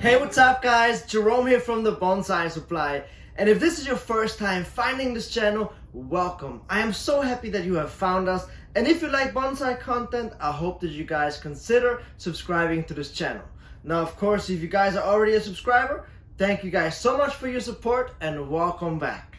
Hey, what's up guys? Jerome here from the Bonsai Supply. And if this is your first time finding this channel, welcome. I am so happy that you have found us. And if you like bonsai content, I hope that you guys consider subscribing to this channel. Now, of course, if you guys are already a subscriber, thank you guys so much for your support and welcome back.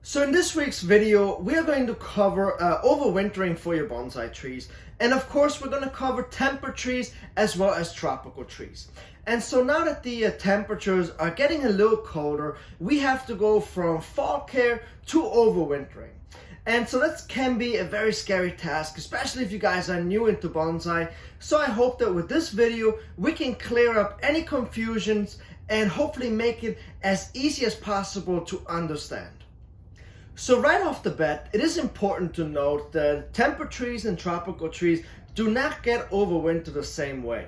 So in this week's video, we are going to cover overwintering for your bonsai trees. And of course, we're going to cover temperate trees as well as tropical trees. And so now that the temperatures are getting a little colder, we have to go from fall care to overwintering. And so that can be a very scary task, especially if you guys are new into bonsai. So I hope that with this video, we can clear up any confusions and hopefully make it as easy as possible to understand. So right off the bat, it is important to note that temperate trees and tropical trees do not get overwintered the same way.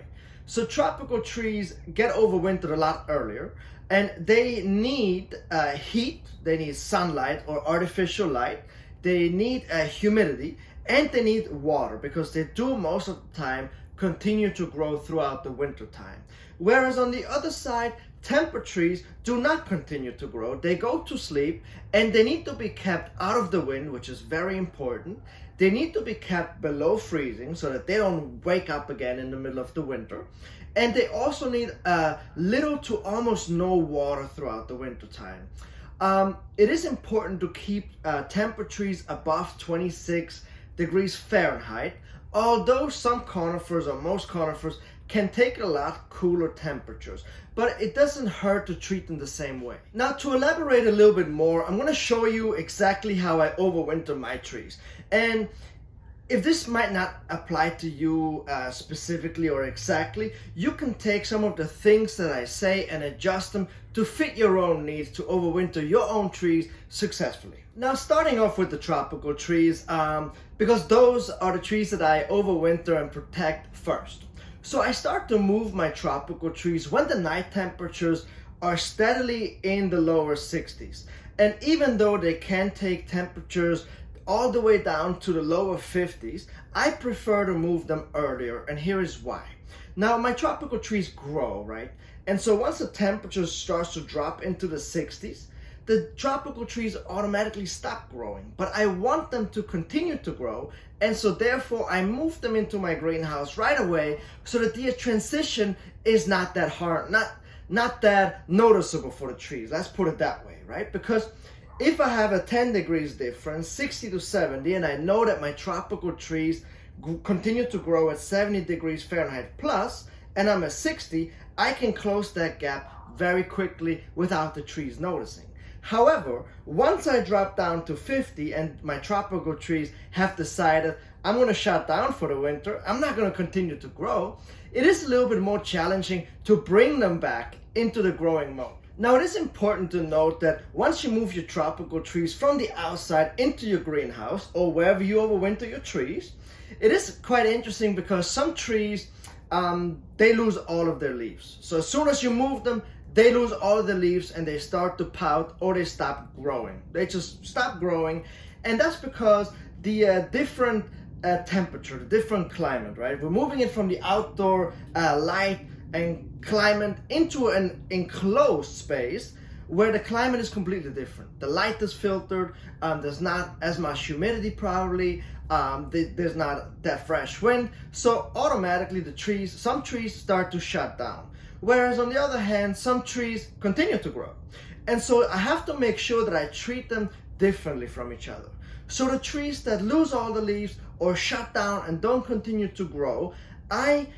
So tropical trees get overwintered a lot earlier, and they need heat, they need sunlight or artificial light, they need humidity, and they need water because they do most of the time continue to grow throughout the winter time. Whereas on the other side, temperate trees do not continue to grow. They go to sleep and they need to be kept out of the wind, which is very important. They need to be kept below freezing so that they don't wake up again in the middle of the winter. And they also need little to almost no water throughout the winter time. It is important to keep temperatures above 26 degrees Fahrenheit, although some conifers or most conifers can take a lot cooler temperatures, but it doesn't hurt to treat them the same way. Now, to elaborate a little bit more, I'm going to show you exactly how I overwinter my trees. And if this might not apply to you specifically or exactly, you can take some of the things that I say and adjust them to fit your own needs to overwinter your own trees successfully. Now, starting off with the tropical trees, because those are the trees that I overwinter and protect first. So I start to move my tropical trees when the night temperatures are steadily in the lower 60s. And even though they can take temperatures all the way down to the lower 50s, I prefer to move them earlier, and here is why. Now, my tropical trees grow, right? And so once the temperature starts to drop into the 60s, the tropical trees automatically stop growing, but I want them to continue to grow, and so therefore I move them into my greenhouse right away so that the transition is not that hard, not that noticeable for the trees. Let's put it that way, right? Because if I have a 10 degrees difference, 60 to 70, and I know that my tropical trees continue to grow at 70 degrees Fahrenheit plus, and I'm at 60, I can close that gap very quickly without the trees noticing. However, once I drop down to 50 and my tropical trees have decided I'm going to shut down for the winter, I'm not going to continue to grow, it is a little bit more challenging to bring them back into the growing mode. Now, it is important to note that once you move your tropical trees from the outside into your greenhouse or wherever you overwinter your trees, it is quite interesting because some trees, they lose all of their leaves. So as soon as you move them, they lose all of the leaves and they start to pout or they stop growing. They just stop growing, and that's because the different temperature, the different climate, right? We're moving it from the outdoor light and climate into an enclosed space where the climate is completely different. The light is filtered, there's not as much humidity probably, there's not that fresh wind, so automatically some trees start to shut down. Whereas on the other hand, some trees continue to grow. And so I have to make sure that I treat them differently from each other. So the trees that lose all the leaves or shut down and don't continue to grow, I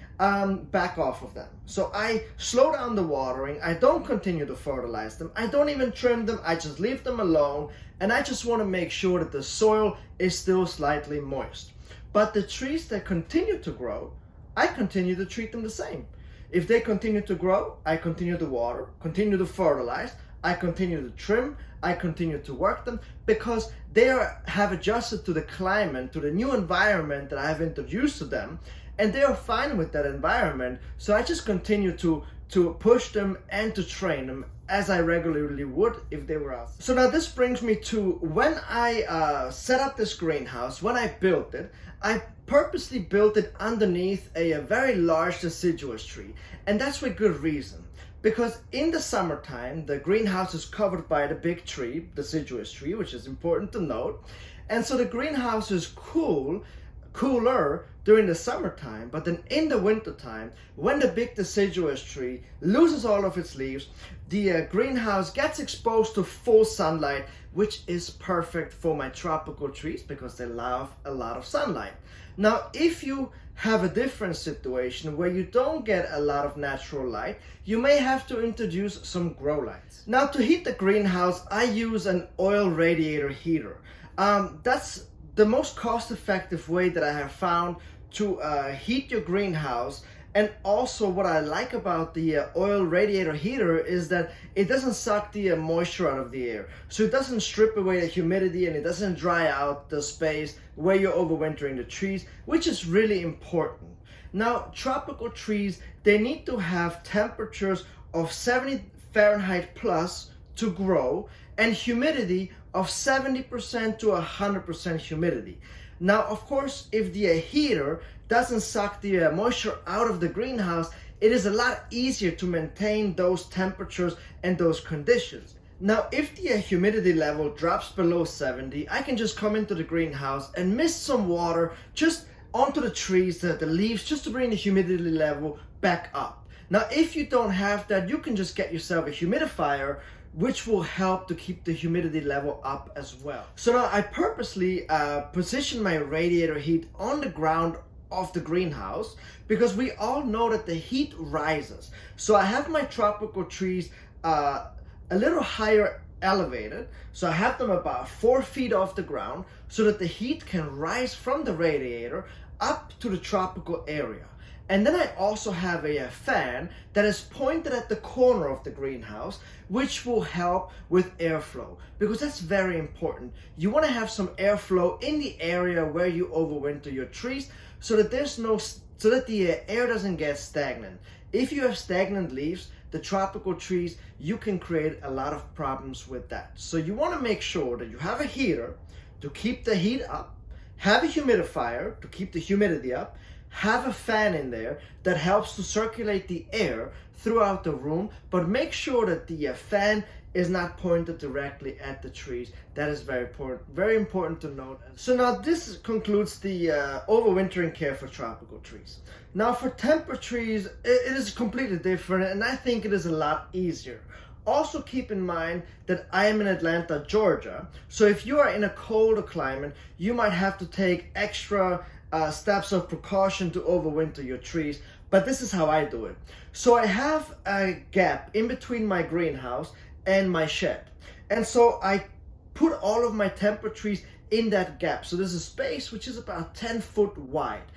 back off of them. So I slow down the watering, I don't continue to fertilize them, I don't even trim them, I just leave them alone, and I just want to make sure that the soil is still slightly moist. But the trees that continue to grow, I continue to treat them the same. If they continue to grow, I continue to water, continue to fertilize, I continue to trim, I continue to work them because they have adjusted to the climate, to the new environment that I have introduced to them, and they are fine with that environment. So I just continue to to push them and to train them as I regularly would if they were out. So now this brings me to when I set up this greenhouse, when I built it, I purposely built it underneath a very large deciduous tree, and that's with good reason. Because in the summertime, the greenhouse is covered by the big tree, deciduous tree, which is important to note. And so the greenhouse is cooler during the summertime, but then in the wintertime, when the big deciduous tree loses all of its leaves, the greenhouse gets exposed to full sunlight, which is perfect for my tropical trees because they love a lot of sunlight. Now, if you have a different situation where you don't get a lot of natural light, you may have to introduce some grow lights. Now, to heat the greenhouse, I use an oil radiator heater. That's the most cost-effective way that I have found to heat your greenhouse. And also what I like about the oil radiator heater is that it doesn't suck the moisture out of the air. So it doesn't strip away the humidity, and it doesn't dry out the space where you're overwintering the trees, which is really important. Now, tropical trees, they need to have temperatures of 70 Fahrenheit plus to grow, and humidity of 70% to 100% humidity. Now, of course, if the heater doesn't suck the moisture out of the greenhouse, it is a lot easier to maintain those temperatures and those conditions. Now, if the humidity level drops below 70, I can just come into the greenhouse and mist some water just onto the trees, the leaves, just to bring the humidity level back up. Now, if you don't have that, you can just get yourself a humidifier, which will help to keep the humidity level up as well. So now I purposely position my radiator heat on the ground of the greenhouse because we all know that the heat rises. So I have my tropical trees a little higher elevated. So I have them about 4 feet off the ground so that the heat can rise from the radiator up to the tropical area. And then I also have a fan that is pointed at the corner of the greenhouse, which will help with airflow, because that's very important. You want to have some airflow in the area where you overwinter your trees so that the air doesn't get stagnant. If you have stagnant leaves, the tropical trees, you can create a lot of problems with that. So you want to make sure that you have a heater to keep the heat up, have a humidifier to keep the humidity up, have a fan in there that helps to circulate the air throughout the room, but make sure that the fan is not pointed directly at the trees. That is very important to note. So now this concludes the overwintering care for tropical trees. Now for temper trees, it is completely different, and I think it is a lot easier. Also keep in mind that I am in Atlanta, Georgia, so if you are in a colder climate, you might have to take extra steps of precaution to overwinter your trees, but this is how I do it. So I have a gap in between my greenhouse and my shed, and so I put all of my temper trees in that gap. So there's a space which is about 10 foot wide,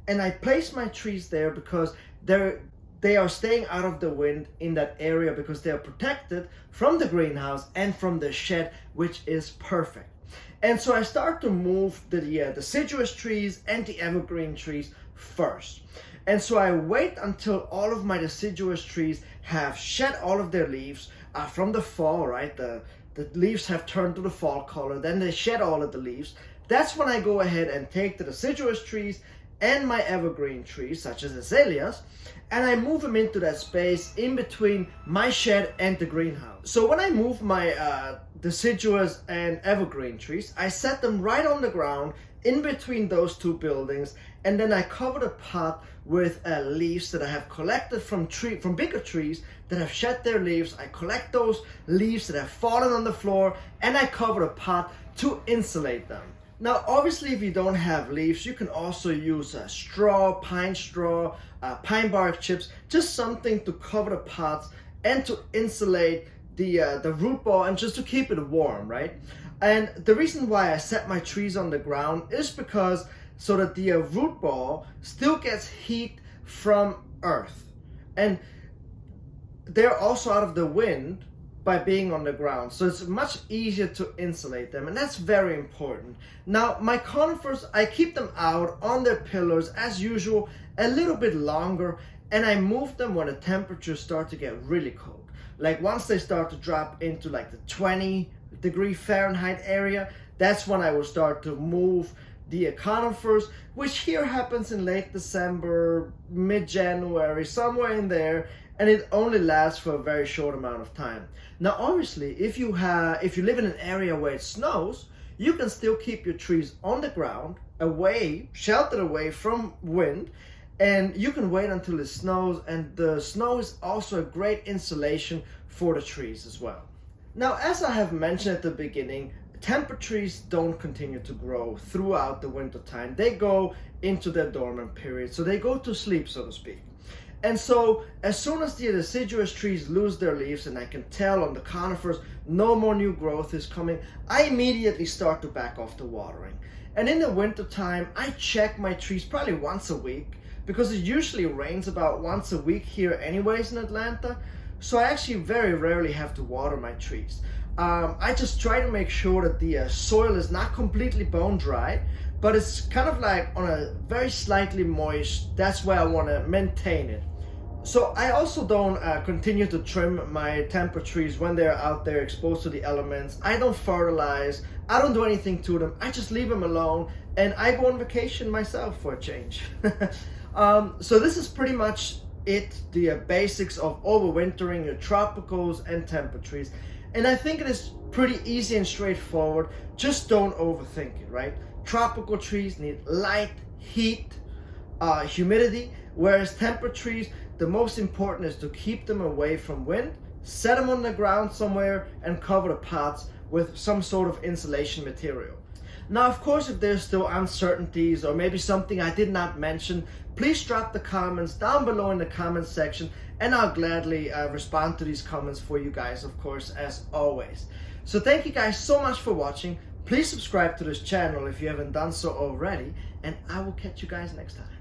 and I place my trees there because they are staying out of the wind in that area because they are protected from the greenhouse and from the shed, which is perfect. And so I start to move the deciduous trees and the evergreen trees first. And so I wait until all of my deciduous trees have shed all of their leaves from the fall, right? The leaves have turned to the fall color, then they shed all of the leaves. That's when I go ahead and take the deciduous trees and my evergreen trees, such as azaleas, and I move them into that space in between my shed and the greenhouse. So when I move my deciduous and evergreen trees, I set them right on the ground in between those two buildings, and then I cover the pot with leaves that I have collected from bigger trees that have shed their leaves. I collect those leaves that have fallen on the floor, and I cover the pot to insulate them. Now, obviously, if you don't have leaves, you can also use straw, pine bark chips, just something to cover the pots and to insulate the root ball and just to keep it warm, right? And the reason why I set my trees on the ground is because so that the root ball still gets heat from earth, and they're also out of the wind by being on the ground, so it's much easier to insulate them, and that's very important. Now my conifers, I keep them out on their pillars as usual a little bit longer, and I move them when the temperatures start to get really cold. Like once they start to drop into like the 20-degree Fahrenheit area, that's when I will start to move the conifers, which here happens in late December, mid-January, somewhere in there, and it only lasts for a very short amount of time. Now obviously, if you live in an area where it snows, you can still keep your trees on the ground, away, sheltered away from wind, and you can wait until it snows, and the snow is also a great insulation for the trees as well. Now, as I have mentioned at the beginning, temper trees don't continue to grow throughout the winter time. They go into their dormant period, so they go to sleep, so to speak. And so as soon as the deciduous trees lose their leaves, and I can tell on the conifers no more new growth is coming, I immediately start to back off the watering. And in the winter time, I check my trees probably once a week, because it usually rains about once a week here anyways in Atlanta. So I actually very rarely have to water my trees. I just try to make sure that the soil is not completely bone dry, but it's kind of like on a very slightly moist. That's where I want to maintain it. So I also don't continue to trim my temper trees when they're out there exposed to the elements. I don't fertilize, I don't do anything to them. I just leave them alone, and I go on vacation myself for a change. So this is pretty much it, the basics of overwintering your tropicals and temper trees. And I think it is pretty easy and straightforward. Just don't overthink it, right? Tropical trees need light, heat, humidity, whereas temper trees, the most important is to keep them away from wind, set them on the ground somewhere, and cover the pots with some sort of insulation material. Now, of course, if there's still uncertainties or maybe something I did not mention, please drop the comments down below in the comments section, and I'll gladly respond to these comments for you guys, of course, as always. So thank you guys so much for watching. Please subscribe to this channel if you haven't done so already, and I will catch you guys next time.